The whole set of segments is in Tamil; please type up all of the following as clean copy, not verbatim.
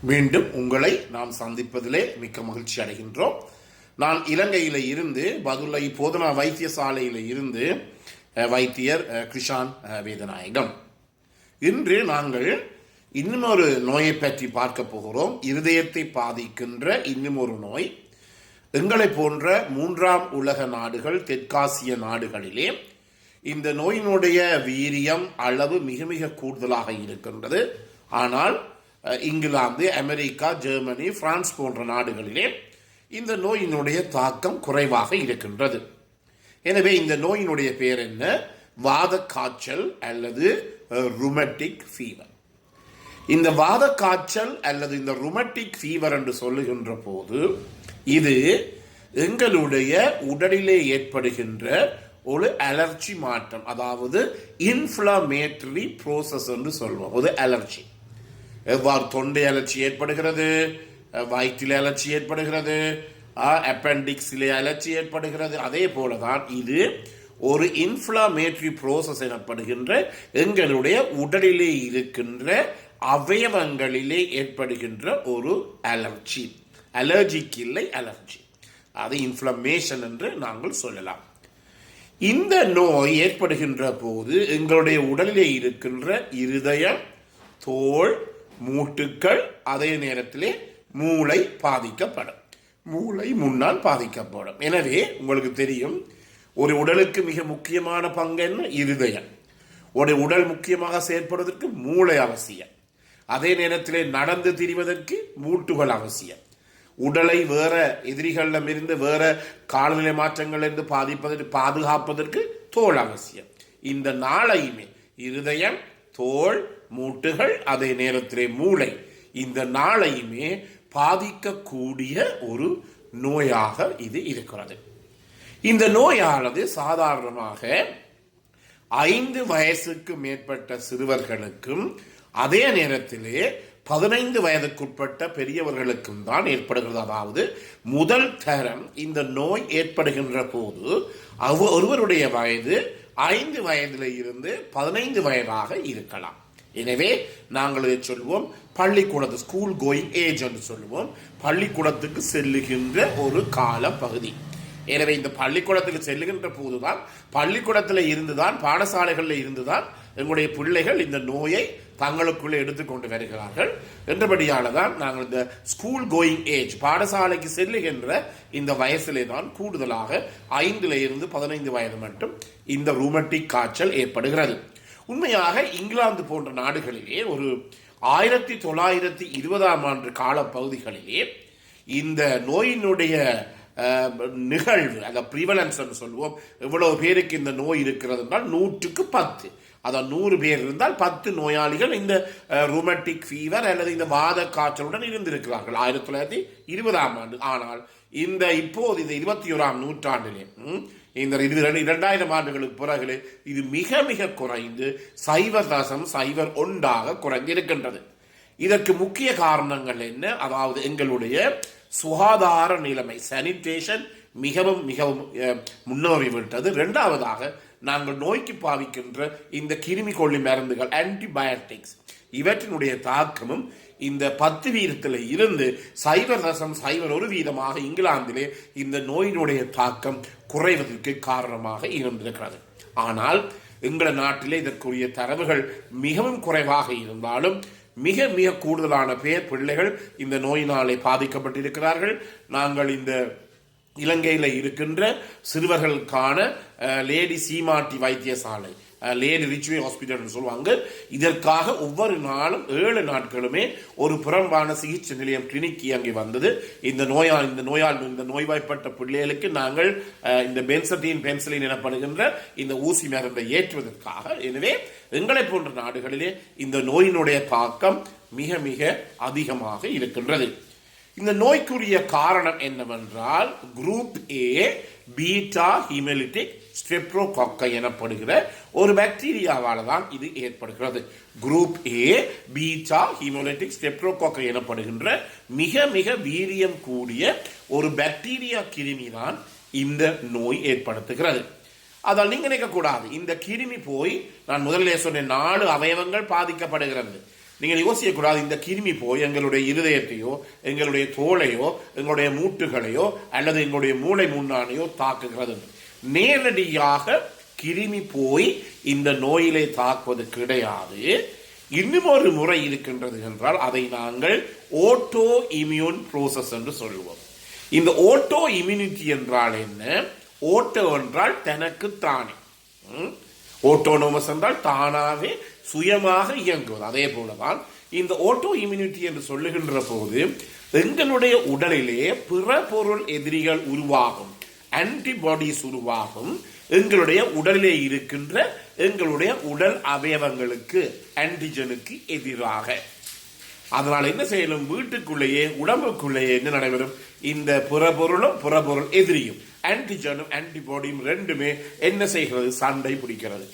மீண்டும் உங்களை நாம் சந்திப்பதிலே மிக்க மகிழ்ச்சி அடைகின்றோம். நான் இலங்கையில இருந்து பதுளை போதனா வைத்தியசாலையில இருந்து வைத்தியர் கிருஷான் வேதநாயகம். இன்று நாங்கள் இன்னும் ஒரு நோயை பற்றி பார்க்க போகிறோம். இருதயத்தை பாதிக்கின்ற இன்னும் ஒரு நோய். எங்களை போன்ற மூன்றாம் உலக நாடுகள், தெற்காசிய நாடுகளிலே இந்த நோயினுடைய வீரியம் அளவு மிக மிக கூடுதலாக இருக்கின்றது. ஆனால் இங்கிலாந்து, அமெரிக்கா, ஜெர்மனி, பிரான்ஸ் போன்ற நாடுகளிலே இந்த நோயினுடைய தாக்கம் குறைவாக இருக்கின்றது. எனவே இந்த நோயினுடைய பெயர் என்ன? வாத காய்ச்சல் அல்லது ருமட்டிக் ஃபீவர். இந்த வாத காய்ச்சல் அல்லது இந்த ருமட்டிக் ஃபீவர் என்று சொல்லுகின்ற போது இது எங்களுடைய உடலிலே ஏற்படுகின்ற ஒரு அலர்ஜி மாற்றம், அதாவது இன்ஃப்ளமேட்டரி ப்ரோசஸ் என்று சொல்வோம். ஒரு அலர்ஜி. எவ்வாறு தொண்டை அலர்ச்சி ஏற்படுகிறது, வயிற்றில் அலர்ச்சி ஏற்படுகிறது, அப்பெண்டிக்ஸிலே அலர்ச்சி ஏற்படுகிறது, அதே போலதான் இது ஒரு இன்ஃப்ளமேட்டரி ப்ரோசஸ் எனப்படுகின்ற எங்களுடைய உடலிலே இருக்கின்ற அவயவங்களிலே ஏற்படுகின்ற ஒரு அலர்ஜி. அலர்ஜிக்கு இல்லை, அலர்ஜி. அது இன்ஃப்ளமேஷன் என்று நாங்கள் சொல்லலாம். இந்த நோய் ஏற்படுகின்ற போது எங்களுடைய உடலிலே இருக்கின்ற இருதயம், தோல், மூட்டுக்கள், அதே நேரத்திலே மூளை பாதிக்கப்படும். மூளை முன்னால் பாதிக்கப்படும். எனவே உங்களுக்கு தெரியும், ஒரு உடலுக்கு மிக முக்கியமான பங்கு என்ன? இருதயம். ஒரு உடல் முக்கியமாக செயற்படுவதற்கு மூளை அவசியம். அதே நேரத்திலே நடந்து திரிவதற்கு மூட்டுகள் அவசியம். உடலை வேற எதிரிகளிடமிருந்து, வேற காலநிலை மாற்றங்களிலிருந்து பாதுகாப்பதற்கு தோல் அவசியம். இந்த நாளையுமே இருதயம், தோல், மூட்டுகள், அதே நேரத்திலே மூளை, இந்த நாளையுமே பாதிக்கக்கூடிய ஒரு நோயாக இது இருக்கிறது. இந்த நோயானது சாதாரணமாக 5 வயசுக்கு மேற்பட்ட சிறுவர்களுக்கும் அதே நேரத்திலே 15 வயதுக்குட்பட்ட பெரியவர்களுக்கும் தான் ஏற்படுகிறது. அதாவது முதல் தரம் இந்த நோய் ஏற்படுகின்ற போது ஒருவருடைய வயது 5 வயதில் இருந்து 15 வயதாக இருக்கலாம். எனவே நாங்கள் இதை சொல்வோம் பள்ளிக்கூடத்து, ஸ்கூல் கோயிங் ஏஜ் என்று சொல்லுவோம். பள்ளிக்கூடத்துக்கு செல்லுகின்ற ஒரு கால பகுதி. எனவே இந்த பள்ளிக்கூடத்துக்கு செல்லுகின்ற போதுதான், பள்ளிக்கூடத்தில் இருந்துதான், பாடசாலைகளில் இருந்துதான் எங்களுடைய பிள்ளைகள் இந்த நோயை தங்களுக்குள்ளே எடுத்துக்கொண்டு வருகிறார்கள். என்றபடியால தான் நாங்கள் இந்த ஸ்கூல் கோயிங் ஏஜ், பாடசாலைக்கு செல்லுகின்ற இந்த வயசிலே தான் கூடுதலாக 5 இருந்து 15 வயது மட்டும் இந்த ரூமட்டிக் காய்ச்சல் ஏற்படுகிறது. உண்மையாக இங்கிலாந்து போன்ற நாடுகளிலே ஒரு 1920ஆம் ஆண்டு கால பகுதிகளிலே இந்த நோயினுடைய நிகழ்வு, அந்த ப்ரிவலன்ஸ் சொல்லுவோம், எவ்வளவு பேருக்கு இந்த நோய் இருக்கிறது என்றால் 100க்கு 10. அதாவது 100 பேர் இருந்தால் 10 நோயாளிகள் இந்த ருமட்டிக் ஃபீவர் அல்லது இந்த வாத காய்ச்சலுடன் இருந்திருக்கிறார்கள் 1920ஆம் ஆண்டு. ஆனால் இந்த இப்போது இந்த 21ஆம் நூற்றாண்டிலே, இந்த 2000 ஆண்டுகளுக்கு பிறகு இது மிக மிக குறைந்து 0.01 குறைந்திருக்கின்றது. இதற்கு முக்கிய காரணங்கள் என்ன? அதாவது எங்களுடைய சுகாதார நிலைமை, சானிடேஷன் மிகவும் மிகவும் முன்னேறிவிட்டது. இரண்டாவதாக நாங்கள் நோய்க்கு பாவிக்கின்ற இந்த கிருமி கொல்லி மருந்துகள், ஆன்டிபயோட்டிக்ஸ், இவற்றினுடைய தாக்கமும் இந்த 10 வீதத்தில் இருந்து 0.01 இங்கிலாந்திலே இந்த நோயினுடைய தாக்கம் குறைவதற்கு காரணமாக இருந்திருக்கிறது. ஆனால் எங்கள் நாட்டிலே இதற்குரிய தரவுகள் மிகவும் குறைவாக இருந்தாலும் மிக மிக கூடுதலான பிள்ளைகள் இந்த நோயினாலே பாதிக்கப்பட்டிருக்கிறார்கள். நாங்கள் இந்த இலங்கையில் இருக்கின்ற சிறுவர்களுக்கான லேடி சீமாட்டி வைத்தியசாலை, லேடி ரிச்வே ஹாஸ்பிட்டல் சொல்லுவாங்க, இதற்காக ஒவ்வொரு நாளும் 7 நாட்களுமே ஒரு புறம்பான சிகிச்சை நிலையம், கிளினிக் இயங்கி வந்தது. இந்த நோய்வாய்ப்பட்ட பிள்ளைகளுக்கு நாங்கள் இந்த பென்சடின் பென்சிலின் எனப்படுகின்ற இந்த ஊசி மருந்தை ஏற்றுவதற்காக. எனவே எங்களை போன்ற நாடுகளிலே இந்த நோயினுடைய தாக்கம் மிக மிக அதிகமாக இருக்கின்றது. இந்த நோய்க்குரிய காரணம் என்னவென்றால் குரூப் ஏ பீட்டா ஹீமோலிட்டிக் ஸ்ட்ரெப்டோகாக்கை எனப்படுகிற ஒரு பாக்டீரியாவால் தான் இது ஏற்படுகிறது. குரூப் ஏ பீட்டா ஹீமோலிட்டிக் ஸ்ட்ரெப்டோகாக்கை எனப்படுகின்ற மிக மிக வீரியம் கூடிய ஒரு பாக்டீரியா கிருமி தான் இந்த நோய் ஏற்படுத்துகிறது. அதால் நீங்க நினைக்கக்கூடாது இந்த கிருமி போய், நான் முதலிலே சொன்ன 4 அவயவங்கள் பாதிக்கப்படுகிறது. நீங்கள் யோசிக்கக்கூடாது இந்த கிருமி போய் எங்களுடைய இருதயத்தையோ எங்களுடைய தோலையோ எங்களுடைய மூட்டுகளையோ அல்லது எங்களுடைய மூளை முன்னானையோ தாக்குகிறது. நேரடியாக கிருமி போய் இந்த நோயிலே தாக்குவது கிடையாது. இன்னும் ஒரு முறை இருக்கின்றது என்றால் அதை நாங்கள் ஓட்டோ இம்யூன் ப்ரோசஸ் என்று சொல்லுவோம். இந்த ஓட்டோ இம்யூனிட்டி என்றால் என்ன? ஓட்டோ என்றால் தனக்கு தானே, ஓட்டோனோமஸ் என்றால் தானாகவே சுயமாக இயங்குவது. அதே போலதான் இந்த ஓட்டோ இம்யூனிட்டி என்று சொல்லுகின்ற போது எங்களுடைய உடலிலே பிற பொருள் எதிரிகள் உருவாகும், ஆன்டிபாடிஸ் உருவாகும். எங்களுடைய உடலிலே இருக்கின்ற எங்களுடைய உடல் அவயவங்களுக்கு ஆன்டிஜனுக்கு எதிராக. அதனால் என்ன செய்யணும்? வீட்டுக்குள்ளேயே உடம்புக்குள்ளேயே என்ன நடைபெறும்? இந்த புறப்பொருளும் புறப்பொருள் எதிரியும் ஆன்டிஜனும் ஆன்டிபாடியும் ரெண்டுமே என்ன செய்கிறது? சண்டை பிடிக்கிறது.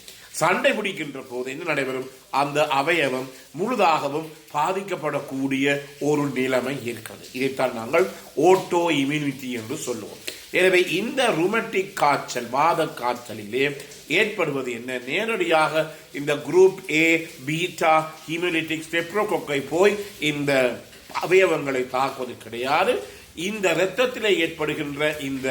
சண்டை பிடிக்கின்ற போது என்ன நடைபெறும்? அந்த அவயவம் முழுதாகவும் பாதிக்கப்படக்கூடிய ஒரு நிலைமை இருக்கிறது. இதைத்தான் நாங்கள் ஓட்டோ இம்யூனிட்டி என்று சொல்லுவோம். எனவே இந்த ருமட்டிக் காய்ச்சல், வாத காய்ச்சலிலே ஏற்படுவது என்ன? நேரடியாக இந்த குரூப் ஏ பீட்டா ஹீமோலிட்டிக் ஸ்டெப்டோகோக்கை போய் இந்த அவயவங்களை தாக்குவது கிடையாது. இந்த இரத்தத்திலே ஏற்படுகின்ற இந்த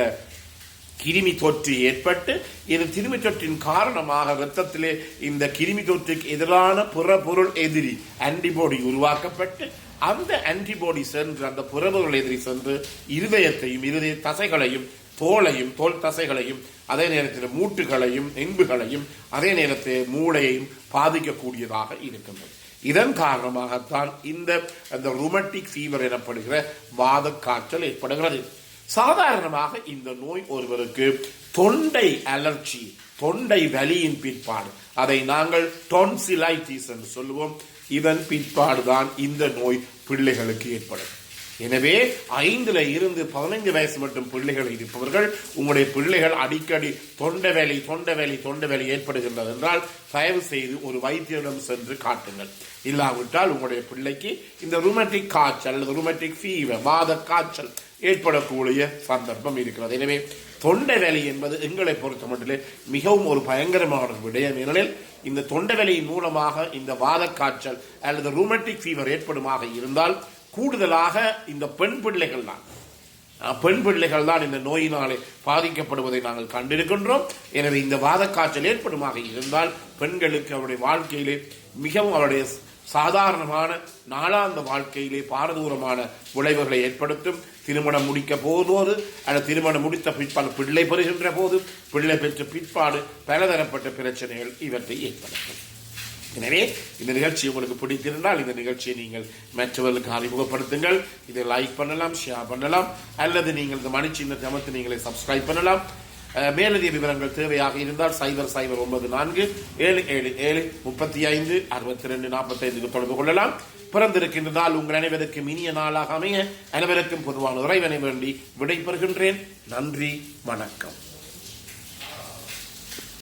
கிருமி தொற்று ஏற்பட்டு இந்த கிருமி தொற்றின் காரணமாக இரத்தத்திலே இந்த கிருமி தொற்றுக்கு எதிரான புறப்பொருள் எதிரி ஆன்டிபாடி உருவாக்கப்பட்டு அந்த ஆன்டிபாடி சென்று அந்த புறப்பொருள் எதிரி சென்று இருதயத்தையும் இருதய தசைகளையும் தோலையும் தோல் தசைகளையும் அதே நேரத்தில் மூட்டுகளையும் எலும்புகளையும் அதே நேரத்தில் மூளையையும் பாதிக்கக்கூடியதாக இருக்கின்றது. இதன் காரணமாகத்தான் இந்த ருமட்டிக் ஃபீவர் எனப்படுகிற வாத காய்ச்சல் ஏற்படுகிறது. சாதாரணமாக இந்த நோய் ஒருவருக்கு தொண்டை அலர்ஜி, தொண்டை வலியின் பிற்பாடு, அதை நாங்கள் டொன்சிலைட்டிஸ் என்று சொல்லுவோம். இதன் பிற்பாடுதான் இந்த நோய் பிள்ளைகளுக்கு ஏற்படும். எனவே 5 இருந்து 15 வயசு மட்டும் பிள்ளைகள் இருப்பவர்கள், உங்களுடைய பிள்ளைகள் அடிக்கடி தொண்டை வலி ஏற்படுகின்றது என்றால் தயவு செய்து ஒரு வைத்தியரிடம் சென்று காட்டுங்கள். இல்லாவிட்டால் உங்களுடைய பிள்ளைக்கு இந்த ருமட்டிக் காய்ச்சல் அல்லது ருமட்டிக் ஃபீவர் வாத காய்ச்சல் ஏற்படக்கூடிய சந்தர்ப்பம் இருக்கிறது. எனவே தொண்டை வலி என்பது எங்களை பொறுத்த மட்டிலே மிகவும் ஒரு பயங்கரமான விடயம். ஏனெனில் இந்த தொண்டை வலியின் மூலமாக இந்த வாத காய்ச்சல் அல்லது ருமட்டிக் ஃபீவர் ஏற்படுமாக இருந்தால் கூடுதலாக இந்த பெண் பிள்ளைகள் தான் இந்த நோயினாலே பாதிக்கப்படுவதை நாங்கள் கண்டிருக்கின்றோம். எனவே இந்த வாத காய்ச்சல் ஏற்படுமாக இருந்தால் பெண்களுக்கு அவருடைய வாழ்க்கையிலே மிகவும் அவருடைய சாதாரணமான நாளாந்த வாழ்க்கையிலே பாரதூரமான விளைவுகளை ஏற்படுத்தும். திருமணம் முடிக்க போது அல்லது திருமணம் முடித்த பிற்பாடு பிள்ளை பெறுகின்ற போது பிள்ளை பெற்ற பிற்பாடு பலதரப்பட்ட பிரச்சனைகள் இவற்றை ஏற்படுத்தும். எனவே இந்த நிகழ்ச்சி உங்களுக்கு பிடித்திருந்தால் இந்த நிகழ்ச்சியை நீங்கள் மற்றவர்களுக்கு அறிமுகப்படுத்துங்கள். இதை லைக் பண்ணலாம், ஷேர் பண்ணலாம், அல்லது நீங்கள் இந்த மணி சின்னத்தை அமைத்து நீங்களை சப்ஸ்கிரைப் பண்ணலாம். மேலதிக விவரங்கள் தேவையாக இருந்தால் 009477756245 தொடர்பு கொள்ளலாம். பிறந்திருக்கின்ற நாள் உங்கள் அனைவருக்கும் இனிய நாளாக அமைய அனைவருக்கும் பொதுவான இறைவனை வேண்டி விடைபெறுகின்றேன். நன்றி, வணக்கம்.